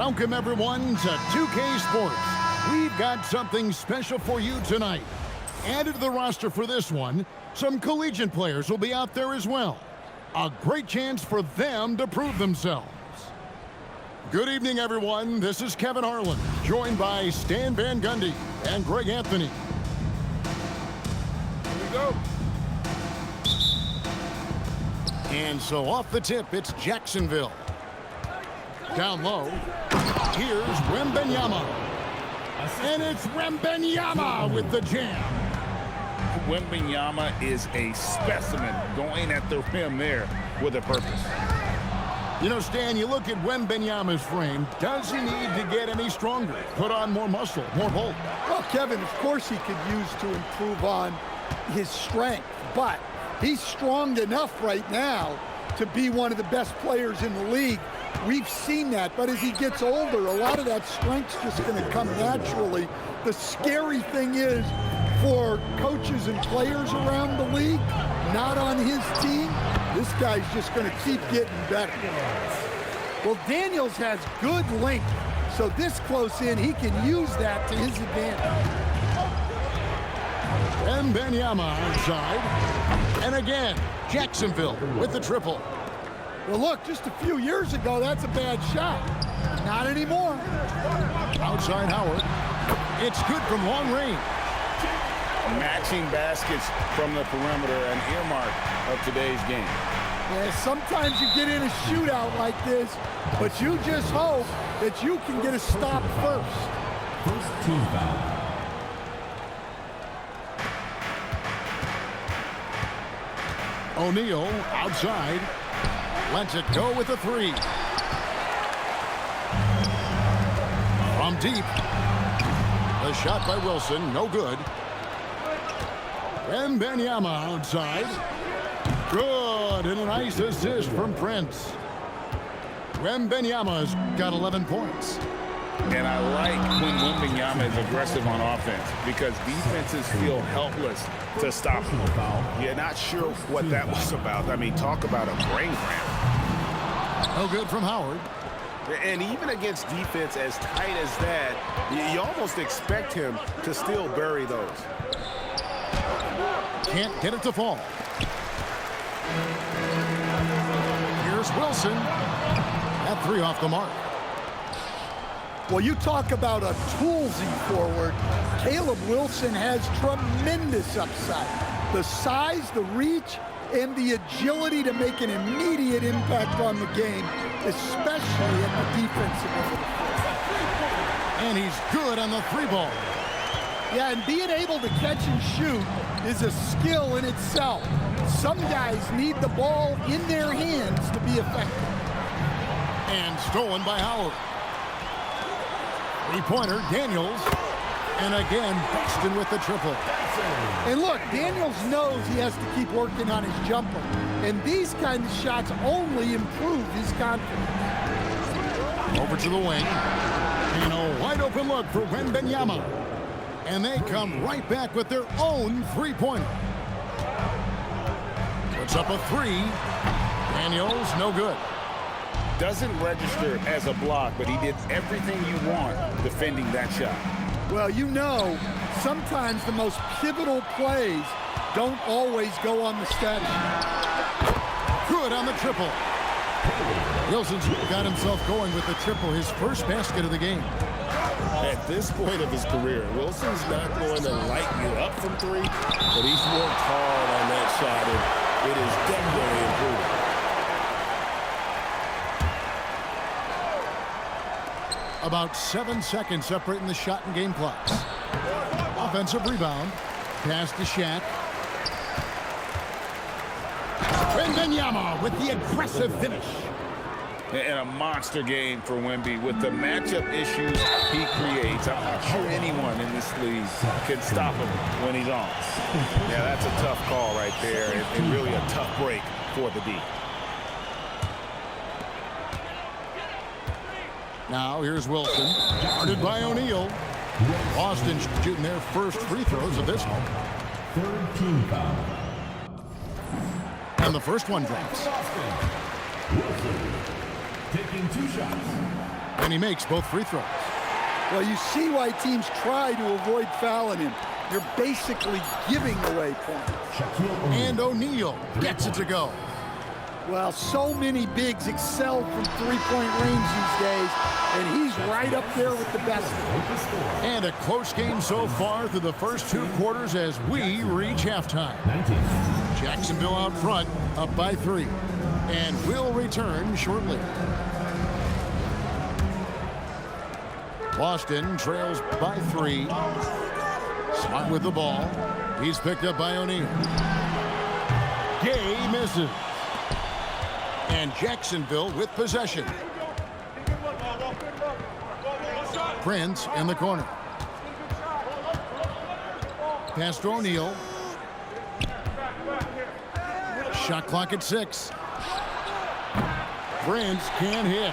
Welcome, everyone, to 2K Sports. We've got something special for you tonight. Added to the roster for this one, some collegiate players will be out there as well. A great chance for them to prove themselves. Good evening, everyone. This is Kevin Harlan, joined by Stan Van Gundy and Greg Anthony. Here we go. And so off the tip, it's Jacksonville. Down low, here's Wembanyama. And it's Wembanyama with the jam. Wembanyama is a specimen going at the rim there with a purpose. You know, Stan, you look at Wembanyama's frame. Does he need to get any stronger? Put on more muscle, more bulk? Well, Kevin, of course he could use to improve on his strength, but he's strong enough right now to be one of the best players in the league. We've seen that, but as he gets older, a lot of that strength's just going to come naturally. The scary thing is, for coaches and players around the league, not on his team, this guy's just going to keep getting better. Well, Daniels has good length, so this close in, he can use that to his advantage. Wembanyama outside. And again, Jacksonville with the triple. Well, look, just a few years ago, that's a bad shot. Not anymore. Outside Howard. It's good from long range. Matching baskets from the perimeter, an earmark of today's game. Yeah, sometimes you get in a shootout like this, but you just hope that you can get a stop first. First team foul. O'Neal outside. Lets it go with a three. From deep. The shot by Wilson, no good. Wembanyama outside. Good, and a nice assist from Prince. Wembanyama's got 11 points. And I like when Wembanyama is aggressive on offense because defenses feel helpless to stop him. You're not sure what that was about. I mean, talk about a brain cramp. No good from Howard. And even against defense as tight as that, you almost expect him to still bury those. Can't get it to fall. Here's Wilson. That three off the mark. Well, you talk about a toolsy forward. Caleb Wilson has tremendous upside. The size, the reach, and the agility to make an immediate impact on the game, especially at the defensive end. And he's good on the three ball. Yeah, and being able to catch and shoot is a skill in itself. Some guys need the ball in their hands to be effective. And stolen by Howard. Three-pointer, Daniels. And again, Boston with the triple. And look, Daniels knows he has to keep working on his jumper. And these kind of shots only improve his confidence. Over to the wing. And a wide-open look for Wembanyama. And they come right back with their own three-pointer. Puts up a three. Daniels, no good. Doesn't register as a block, but he did everything you want defending that shot. Well, you know, sometimes the most pivotal plays don't always go on the stat sheet. Good on the triple. Wilson's got himself going with the triple, his first basket of the game. At this point of his career, Wilson's not going to light you up from three, but he's worked hard on that shot, and it is definitely improving. About 7 seconds separating the shot and game clocks. Offensive rebound. Pass to Shaq. Wembanyama with the aggressive finish. And a monster game for Wemby with the matchup issues he creates. I'm not sure anyone in this league can stop him when he's on. Yeah, that's a tough call right there, and really a tough break for the D. Now here's Wilson, guarded by O'Neal. Boston shooting their first free throws of this one. Third team foul. And the first one drops. Wilson taking two shots. And he makes both free throws. Well, you see why teams try to avoid fouling him. You're basically giving away points. Shaquille O'Neal. And O'Neal gets it to go. Well, so many bigs excel from three-point range these days, and he's right up there with the best. And a close game so far through the first 2 quarters as we reach halftime. 19. Jacksonville out front, up by 3. And will return shortly. Boston trails by 3. Smart with the ball. He's picked up by O'Neal. Gay misses. And Jacksonville with possession. Prince in the corner. Pass to O'Neal. Shot clock at 6. Prince can't hit.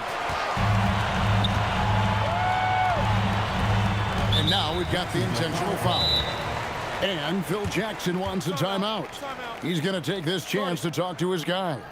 And now we've got the intentional foul. And Phil Jackson wants a timeout. He's going to take this chance to talk to his guys.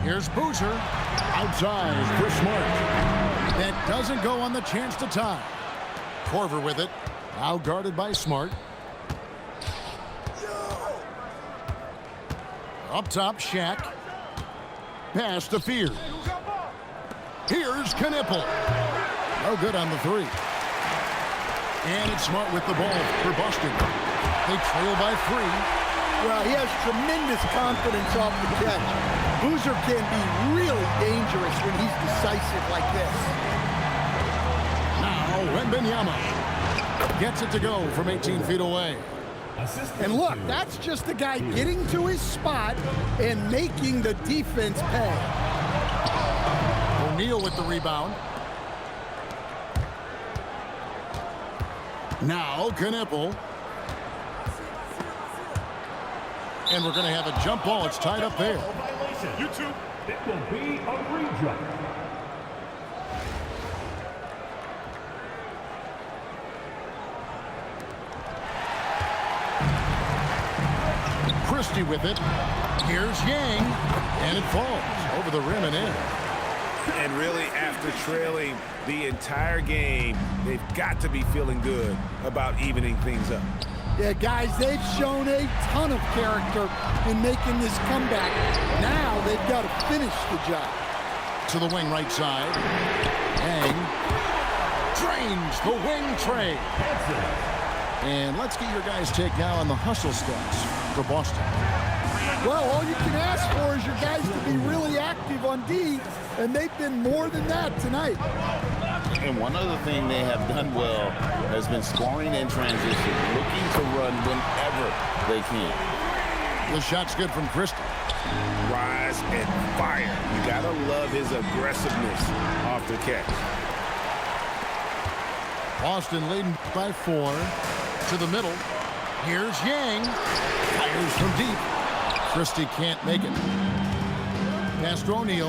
Here's Boozer. Outside for Smart. That doesn't go on the chance to tie. Korver with it. Now guarded by Smart. Up top, Shaq. Pass to Fears. Here's Knipple. No good on the 3. And it's Smart with the ball for Boston. They trail by 3. Well, he has tremendous confidence off the catch. Boozer can be really dangerous when he's decisive like this. Now, Wembanyama gets it to go from 18 feet away. And look, that's just the guy getting to his spot and making the defense pay. O'Neal with the rebound. Now, Knipple. And we're going to have a jump ball. It's tied up there. YouTube. It will be a redraw. Christie with it. Here's Yang. And it falls over the rim and in. And really, after trailing the entire game, they've got to be feeling good about evening things up. Yeah, guys, they've shown a ton of character in making this comeback. Now they've got to finish the job. To the wing right side. Yang drains the wing trade. And let's get your guys' take now on the hustle stats for Boston. Well, all you can ask for is your guys to be really active on D, and they've been more than that tonight. And one other thing they have done well has been scoring in transition, looking to run whenever they can. The shot's good from Christie. Rise and fire. You gotta love his aggressiveness off the catch. Boston leading by 4. To the middle. Here's Yang. Fires from deep. Christie can't make it. Pass to O'Neal.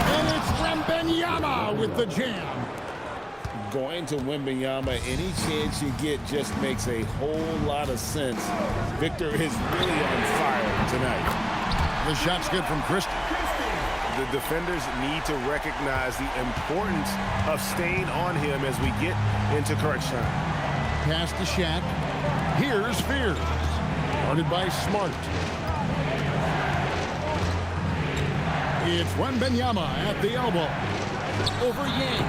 And it's Wembanyama with the jam. Going to Wembanyama, any chance you get just makes a whole lot of sense. Victor is really on fire tonight. The shot's good from Christie. The defenders need to recognize the importance of staying on him as we get into crunch time. Pass to Shaq. Here's Fears. Guarded by Smart. It's Wembanyama at the elbow. Over Yang.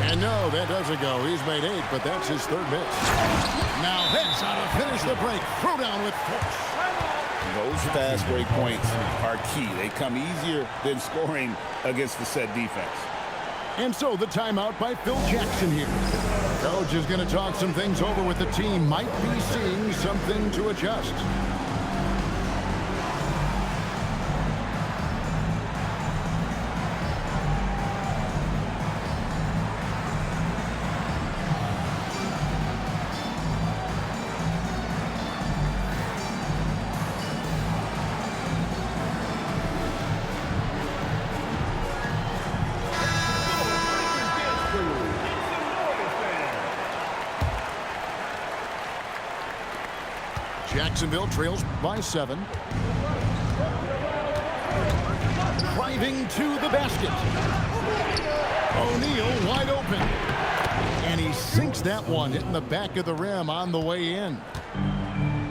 And no, that doesn't go. He's made 8, but that's his 3rd miss. Now that's how to finish the break. Throw down with force. Those fast break points are key. They come easier than scoring against the set defense. And so the timeout by Phil Jackson here. Coach is going to talk some things over with the team. Might be seeing something to adjust. Jacksonville trails by 7. Driving to the basket. O'Neal wide open. And he sinks that one, hitting the back of the rim on the way in.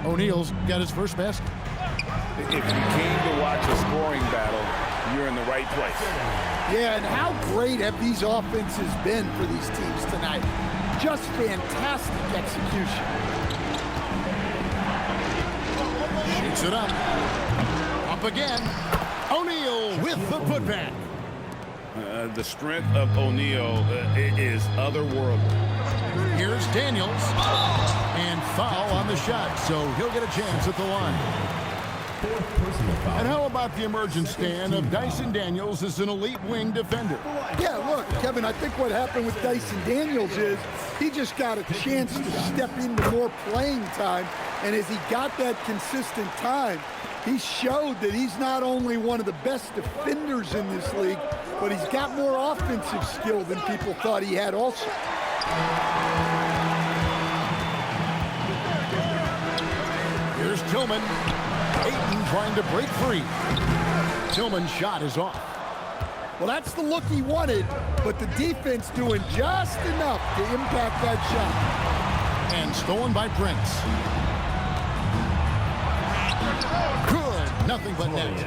O'Neal's got his first basket. If you came to watch a scoring battle, you're in the right place. Yeah, and how great have these offenses been for these teams tonight? Just fantastic execution. Shoots it up. Up again. O'Neal with the putback. The strength of O'Neal is otherworldly. Here's Daniels. And foul on the shot, so he'll get a chance at the line. And how about the emergence, Stan, of Dyson Daniels as an elite wing defender? Yeah, look, Kevin, I think what happened with Dyson Daniels is he just got a chance to step into more playing time, and as he got that consistent time, he showed that he's not only one of the best defenders in this league, but he's got more offensive skill than people thought he had also. Here's Tillman. Ayton trying to break free. Tillman's shot is off. Well, that's the look he wanted, but the defense doing just enough to impact that shot. And stolen by Prince. Good. Nothing but net.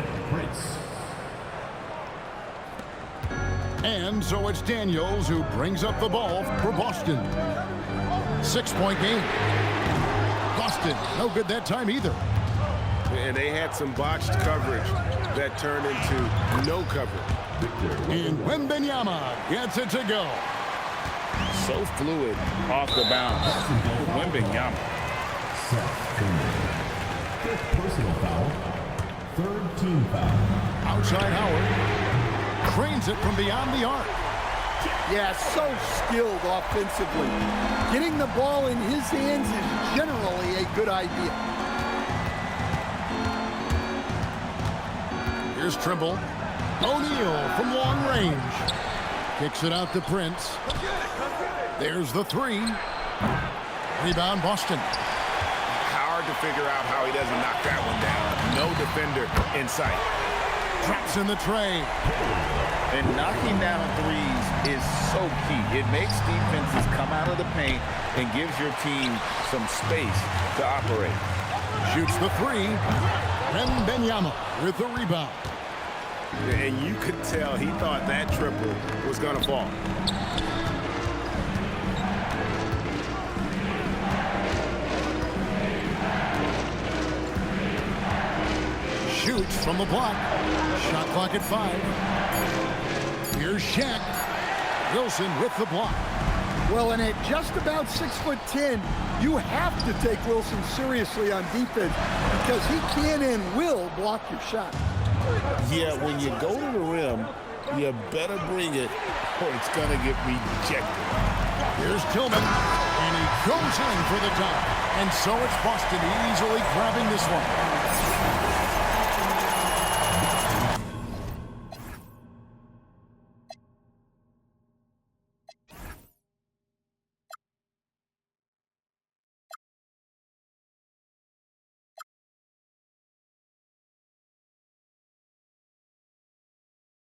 And so it's Daniels who brings up the ball for Boston. 6-point game. Boston, no good that time either. And they had some botched coverage that turned into no coverage. And Wembanyama gets it to go. So fluid off the bounce. Wembanyama. Fifth personal foul. Third team foul. Outside Howard. Cranes it from beyond the arc. Yeah, so skilled offensively. Getting the ball in his hands is generally a good idea. Here's Trimble. O'Neal from long range. Kicks it out to Prince. There's the 3. Rebound Boston. Hard to figure out how he doesn't knock that one down. No defender in sight. Traps in the tray. And knocking down threes is so key. It makes defenses come out of the paint and gives your team some space to operate. Shoots the 3. Wembanyama with the rebound. And you could tell he thought that triple was going to fall. Shoots from the block. Shot clock at 5. Here's Shaq. Wilson with the block. Well, and at just about 6'10", you have to take Wilson seriously on defense because he can and will block your shot. Yeah, when you go to the rim, you better bring it or it's going to get rejected. Here's Tillman, and he goes in for the dunk. And so it's Boston easily grabbing this one.